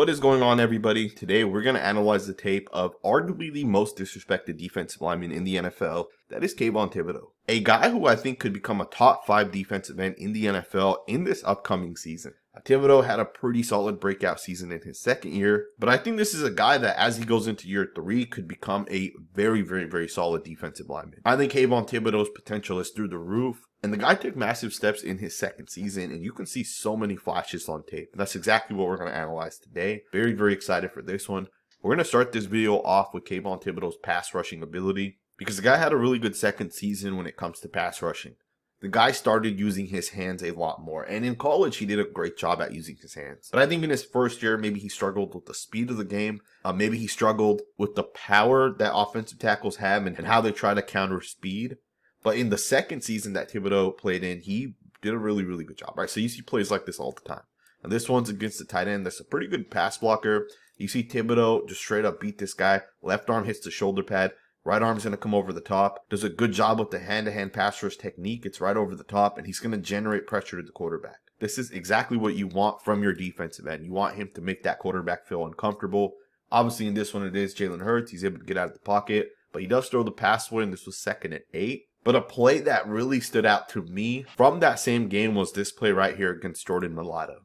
What is going on, everybody? Today we're going to analyze the tape of arguably the most disrespected defensive lineman in the NFL. That is Kayvon Thibodeaux, a guy who I think could become a top 5 defensive end in the NFL in this upcoming season. Thibodeaux had a pretty solid breakout season in his second year, but I think this is a guy that as he goes into year 3 could become a very solid defensive lineman. I think Kayvon Thibodeaux's potential is through the roof. And the guy took massive steps in his second season, and you can see so many flashes on tape. And that's exactly what we're going to analyze today. Very excited for this one. We're going to start this video off with Kayvon Thibodeaux's pass rushing ability, because the guy had a really good second season when it comes to pass rushing. The guy started using his hands a lot more, and in college he did a great job at using his hands. But I think in his first year, maybe he struggled with the speed of the game. Maybe he struggled with the power that offensive tackles have and how they try to counter speed. But in the second season that Thibodeaux played in, he did a really good job, right? So you see plays like this all the time. And this one's against the tight end. That's a pretty good pass blocker. You see Thibodeaux just straight up beat this guy. Left arm hits the shoulder pad. Right arm's going to come over the top. Does a good job with the hand-to-hand pass rush technique. It's right over the top, and he's going to generate pressure to the quarterback. This is exactly what you want from your defensive end. You want him to make that quarterback feel uncomfortable. Obviously, in this one, it is Jalen Hurts. He's able to get out of the pocket, but he does throw the pass away, and this was 2nd and 8. But a play that really stood out to me from that same game was this play right here against Jordan Mailata.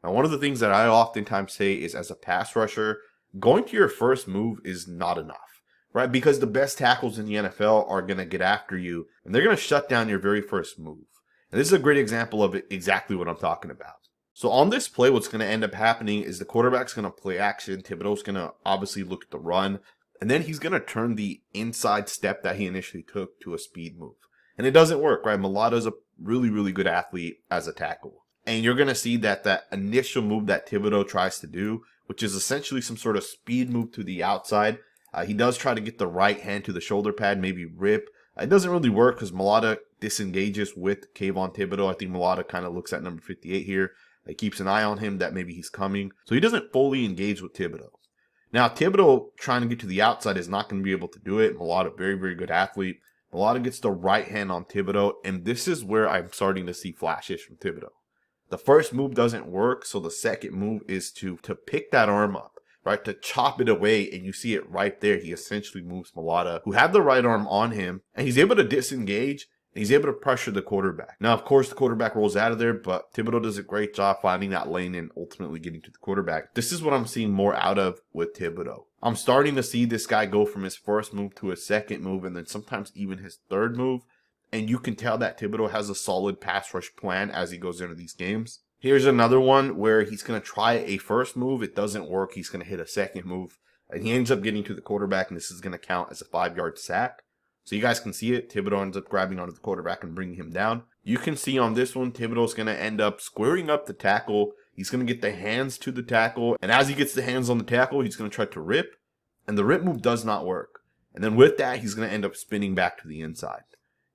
Now, one of the things that I oftentimes say is as a pass rusher, going to your first move is not enough, right? Because the best tackles in the NFL are going to get after you, and they're going to shut down your very first move. And this is a great example of exactly what I'm talking about. So on this play, what's going to end up happening is the quarterback's going to play action. Thibodeaux's going to obviously look at the run. And then he's going to turn the inside step that he initially took to a speed move. And it doesn't work, right? Mailata's a really good athlete as a tackle. And you're going to see that that initial move that Thibodeaux tries to do, which is essentially some sort of speed move to the outside. He does try to get the right hand to the shoulder pad, maybe rip. It doesn't really work because Mailata disengages with Kayvon Thibodeaux. I think Mailata kind of looks at number 58 here. He keeps an eye on him that maybe he's coming. So he doesn't fully engage with Thibodeaux. Now, Thibodeaux trying to get to the outside is not going to be able to do it. Mailata, very good athlete. Mailata gets the right hand on Thibodeaux, and this is where I'm starting to see flashes from Thibodeaux. The first move doesn't work, so the second move is to pick that arm up, right? To chop it away, and you see it right there. He essentially moves Mailata, who had the right arm on him, and he's able to disengage. And he's able to pressure the quarterback. Now, of course, the quarterback rolls out of there, but Thibodeaux does a great job finding that lane and ultimately getting to the quarterback. This is what I'm seeing more out of with Thibodeaux. I'm starting to see this guy go from his first move to his second move and then sometimes even his third move. And you can tell that Thibodeaux has a solid pass rush plan as he goes into these games. Here's another one where he's going to try a first move. It doesn't work. He's going to hit a second move. And he ends up getting to the quarterback, and this is going to count as a 5-yard sack. So you guys can see it. Thibodeaux ends up grabbing onto the quarterback and bringing him down. You can see on this one, Thibodeaux's going to end up squaring up the tackle. He's going to get the hands to the tackle. And as he gets the hands on the tackle, he's going to try to rip. And the rip move does not work. And then with that, he's going to end up spinning back to the inside.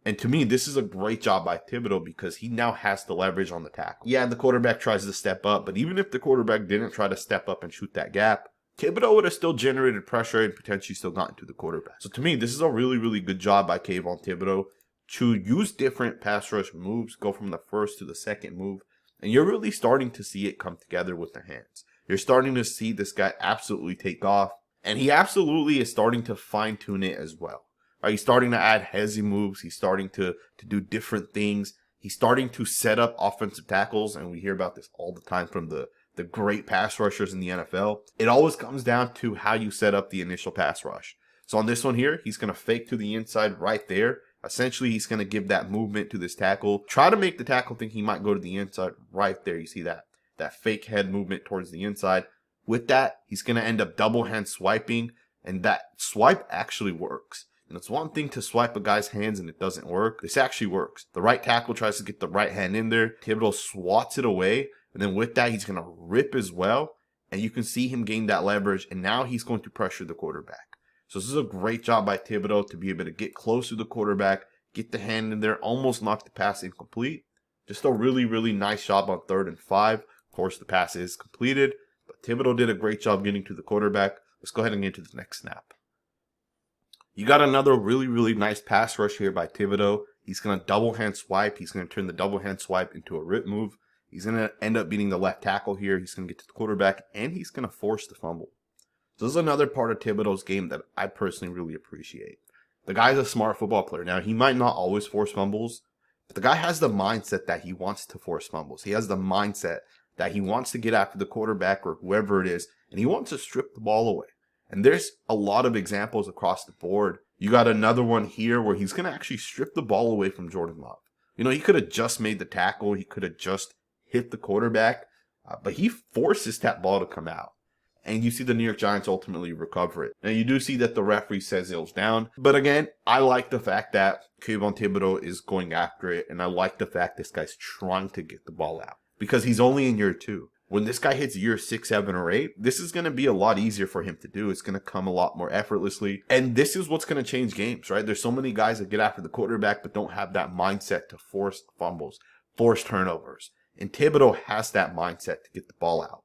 And to me, this is a great job by Thibodeaux because he now has the leverage on the tackle. Yeah, the quarterback tries to step up. But even if the quarterback didn't try to step up and shoot that gap, Thibodeaux would have still generated pressure and potentially still gotten to the quarterback. So to me, this is a really good job by Kayvon Thibodeaux to use different pass rush moves, go from the first to the second move. And you're really starting to see it come together with the hands. You're starting to see this guy absolutely take off. And he absolutely is starting to fine tune it as well. Right? He's starting to add hezzy moves. He's starting to do different things. He's starting to set up offensive tackles. And we hear about this all the time from the great pass rushers in the NFL. It always comes down to how you set up the initial pass rush. So on this one here, he's going to fake to the inside right there. Essentially, he's going to give that movement to this tackle. Try to make the tackle think he might go to the inside right there. You see that fake head movement towards the inside. With that, he's going to end up double hand swiping, and that swipe actually works. And it's one thing to swipe a guy's hands and it doesn't work. This actually works. The right tackle tries to get the right hand in there. Thibodeaux swats it away. And then with that, he's going to rip as well. And you can see him gain that leverage. And now he's going to pressure the quarterback. So this is a great job by Thibodeaux to be able to get close to the quarterback, get the hand in there, almost knock the pass incomplete. Just a really nice job on 3rd and 5. Of course, the pass is completed. But Thibodeaux did a great job getting to the quarterback. Let's go ahead and get to the next snap. You got another really nice pass rush here by Thibodeaux. He's going to double hand swipe. He's going to turn the double hand swipe into a rip move. He's going to end up beating the left tackle here. He's going to get to the quarterback, and he's going to force the fumble. So this is another part of Thibodeaux's game that I personally really appreciate. The guy's a smart football player. Now, he might not always force fumbles, but the guy has the mindset that he wants to force fumbles. He has the mindset that he wants to get after the quarterback or whoever it is, and he wants to strip the ball away. And there's a lot of examples across the board. You got another one here where he's going to actually strip the ball away from Jordan Love. You know, he could have just made the tackle. He could have just hit the quarterback, but he forces that ball to come out. And you see the New York Giants ultimately recover it. Now, you do see that the referee says it was down. But again, I like the fact that Kayvon Thibodeaux is going after it. And I like the fact this guy's trying to get the ball out. Because he's only in year 2. When this guy hits year 6, 7, or 8, this is going to be a lot easier for him to do. It's going to come a lot more effortlessly. And this is what's going to change games, right? There's so many guys that get after the quarterback but don't have that mindset to force fumbles, force turnovers. And Thibodeaux has that mindset to get the ball out.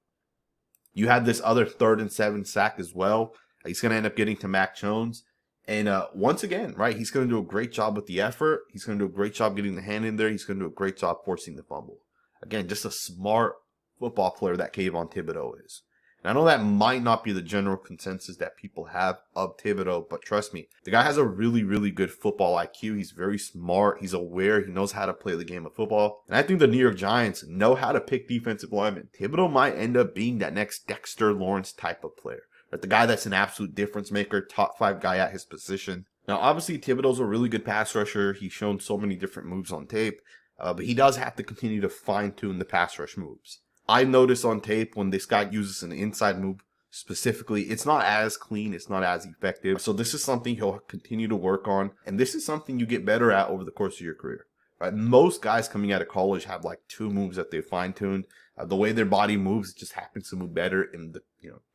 You had this other 3rd and 7 sack as well. He's going to end up getting to Mac Jones. And once again, right, he's going to do a great job with the effort. He's going to do a great job getting the hand in there. He's going to do a great job forcing the fumble. Again, just a smart football player that Kayvon Thibodeaux is. And I know that might not be the general consensus that people have of Thibodeaux, but trust me, the guy has a really, really good football IQ. He's very smart. He's aware. He knows how to play the game of football. And I think the New York Giants know how to pick defensive linemen. Thibodeaux might end up being that next Dexter Lawrence type of player. Right? The guy that's an absolute difference maker, top 5 guy at his position. Now, obviously, Thibodeaux's a really good pass rusher. He's shown so many different moves on tape, but he does have to continue to fine-tune the pass rush moves. I noticed on tape when this guy uses an inside move specifically, it's not as clean, it's not as effective. So this is something he'll continue to work on. And this is something you get better at over the course of your career. Right? Most guys coming out of college have like 2 moves that they fine-tuned. The way their body moves, it just happens to move better in the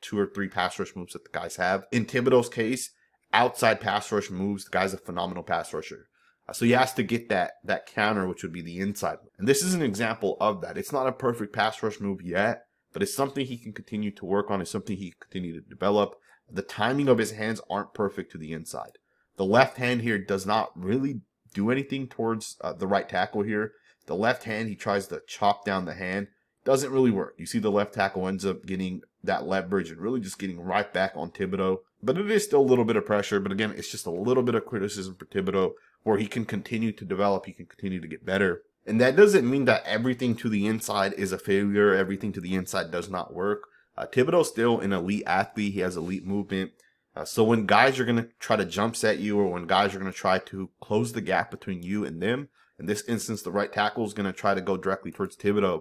2 or 3 pass rush moves that the guys have. In Thibodeaux's case, outside pass rush moves, the guy's a phenomenal pass rusher. So he has to get that counter, which would be the inside. And this is an example of that. It's not a perfect pass rush move yet, but it's something he can continue to work on. It's something he can continue to develop. The timing of his hands aren't perfect to the inside. The left hand here does not really do anything towards the right tackle here. The left hand, he tries to chop down the hand. Doesn't really work. You see the left tackle ends up getting that leverage and really just getting right back on Thibodeaux. But it is still a little bit of pressure. But again, it's just a little bit of criticism for Thibodeaux, where he can continue to develop, he can continue to get better. And that doesn't mean that everything to the inside is a failure, everything to the inside does not work. Thibodeaux's still an elite athlete, he has elite movement. So when guys are going to try to jump set you, or when guys are going to try to close the gap between you and them, in this instance, the right tackle is going to try to go directly towards Thibodeaux.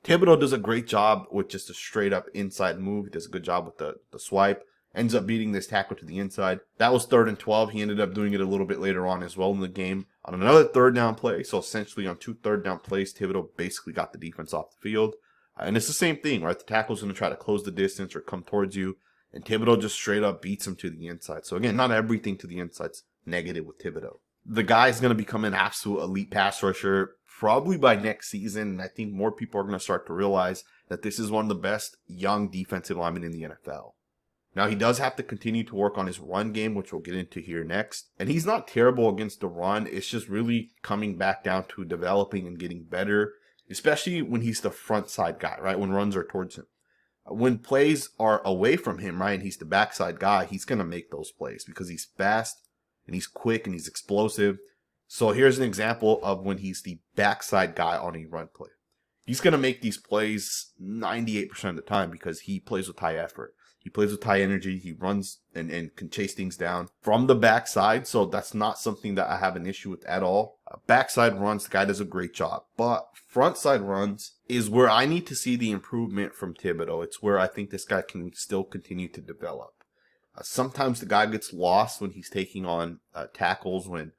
Thibodeaux does a great job with just a straight up inside move. He does a good job with the swipe. Ends up beating this tackle to the inside. That was 3rd and 12. He ended up doing it a little bit later on as well in the game on another 3rd down play. So essentially on 2 3rd down plays, Thibodeaux basically got the defense off the field. And it's the same thing, right? The tackle's going to try to close the distance or come towards you. And Thibodeaux just straight up beats him to the inside. So again, not everything to the inside's negative with Thibodeaux. The guy's going to become an absolute elite pass rusher probably by next season. And I think more people are going to start to realize that this is one of the best young defensive linemen in the NFL. Now, he does have to continue to work on his run game, which we'll get into here next. And he's not terrible against the run. It's just really coming back down to developing and getting better, especially when he's the front side guy, right? When runs are towards him. When plays are away from him, right, and he's the backside guy, he's going to make those plays because he's fast and he's quick and he's explosive. So here's an example of when he's the backside guy on a run play. He's going to make these plays 98% of the time because he plays with high effort. He plays with high energy. He runs and can chase things down from the backside. So that's not something that I have an issue with at all. Backside runs, the guy does a great job. But front side runs is where I need to see the improvement from Thibodeaux. It's where I think this guy can still continue to develop. Sometimes the guy gets lost when he's taking on tackles, when,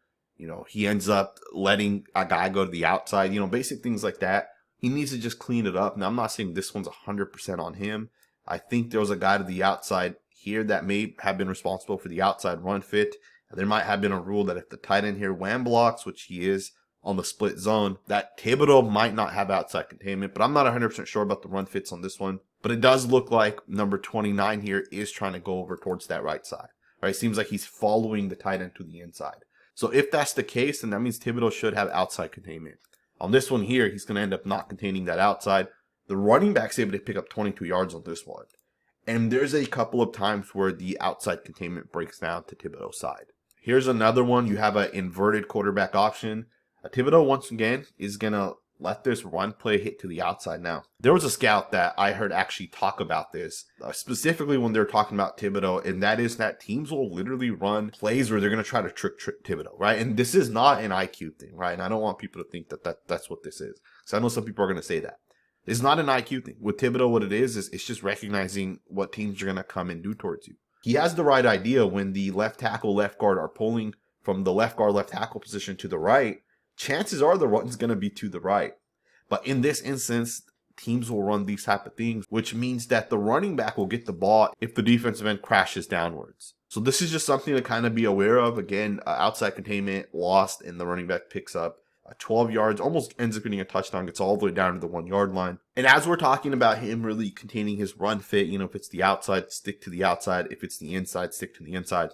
he ends up letting a guy go to the outside, basic things like that. He needs to just clean it up. Now, I'm not saying this one's 100% on him. I think there was a guy to the outside here that may have been responsible for the outside run fit. There might have been a rule that if the tight end here wham blocks, which he is on the split zone, that Thibodeaux might not have outside containment. But I'm not 100% sure about the run fits on this one. But it does look like number 29 here is trying to go over towards that right side. Right? It seems like he's following the tight end to the inside. So if that's the case, then that means Thibodeaux should have outside containment. On this one here, he's going to end up not containing that outside. The running back's able to pick up 22 yards on this one. And there's a couple of times where the outside containment breaks down to Thibodeaux's side. Here's another one. You have an inverted quarterback option. Thibodeaux, once again, is going to let this run play hit to the outside. Now, there was a scout that I heard actually talk about this, specifically when they're talking about Thibodeaux, and that is that teams will literally run plays where they're going to try to trick Thibodeaux, right? And this is not an IQ thing, right? And I don't want people to think that's what this is. So I know some people are going to say that. It's not an IQ thing. With Thibodeaux, what it is it's just recognizing what teams are going to come and do towards you. He has the right idea when the left tackle, left guard are pulling from the left guard, left tackle position to the right. Chances are the run's going to be to the right. But in this instance, teams will run these type of things, which means that the running back will get the ball if the defensive end crashes downwards. So this is just something to kind of be aware of. Again, outside containment lost and the running back picks up 12 yards, almost ends up getting a touchdown, gets all the way down to the 1 yard line. And as we're talking about him really containing his run fit, if it's the outside, stick to the outside. If it's the inside, stick to the inside.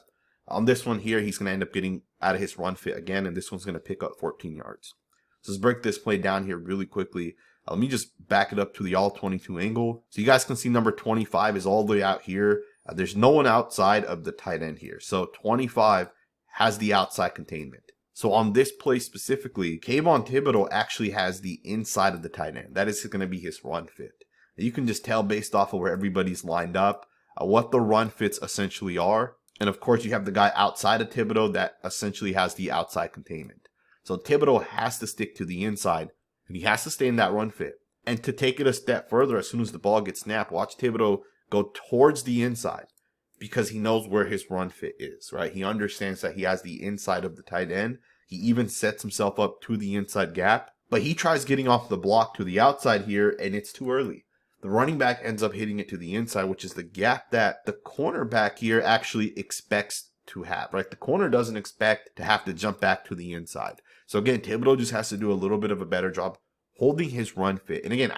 On this one here, he's going to end up getting out of his run fit again, and this one's going to pick up 14 yards. So let's break this play down here really quickly. Let me just back it up to the all 22 angle. So you guys can see number 25 is all the way out here. There's no one outside of the tight end here. So 25 has the outside containment. So on this play specifically, Kayvon Thibodeaux actually has the inside of the tight end. That is going to be his run fit. You can just tell based off of where everybody's lined up what the run fits essentially are. And of course, you have the guy outside of Thibodeaux that essentially has the outside containment. So Thibodeaux has to stick to the inside, and he has to stay in that run fit. And to take it a step further, as soon as the ball gets snapped, watch Thibodeaux go towards the inside because he knows where his run fit is, right? He understands that he has the inside of the tight end. He even sets himself up to the inside gap, but he tries getting off the block to the outside here, and it's too early. The running back ends up hitting it to the inside, which is the gap that the cornerback here actually expects to have, right? The corner doesn't expect to have to jump back to the inside. So again, Thibodeaux just has to do a little bit of a better job holding his run fit. And again,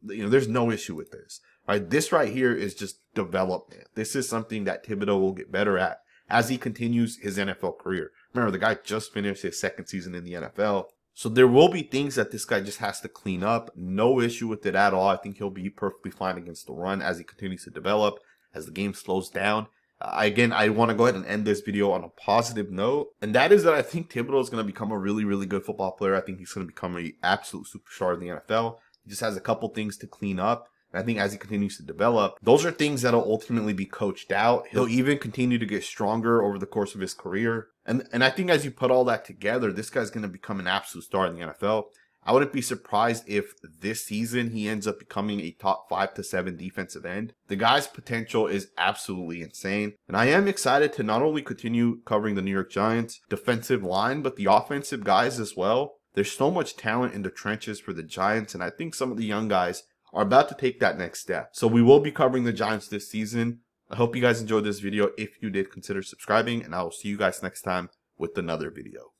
there's no issue with this, right? This right here is just development. This is something that Thibodeaux will get better at as he continues his NFL career. Remember, the guy just finished his second season in the NFL. So there will be things that this guy just has to clean up. No issue with it at all. I think he'll be perfectly fine against the run as he continues to develop, as the game slows down. Again, I want to go ahead and end this video on a positive note. And that is that I think Thibodeaux is going to become a really, really good football player. I think he's going to become an absolute superstar in the NFL. He just has a couple things to clean up. And I think as he continues to develop, those are things that'll ultimately be coached out. He'll even continue to get stronger over the course of his career. And I think as you put all that together, this guy's going to become an absolute star in the NFL. I wouldn't be surprised if this season he ends up becoming a top 5 to 7 defensive end. The guy's potential is absolutely insane. And I am excited to not only continue covering the New York Giants defensive line, but the offensive guys as well. There's so much talent in the trenches for the Giants, and I think some of the young guys are about to take that next step. So we will be covering the Giants this season. I hope you guys enjoyed this video. If you did, consider subscribing, and I will see you guys next time with another video.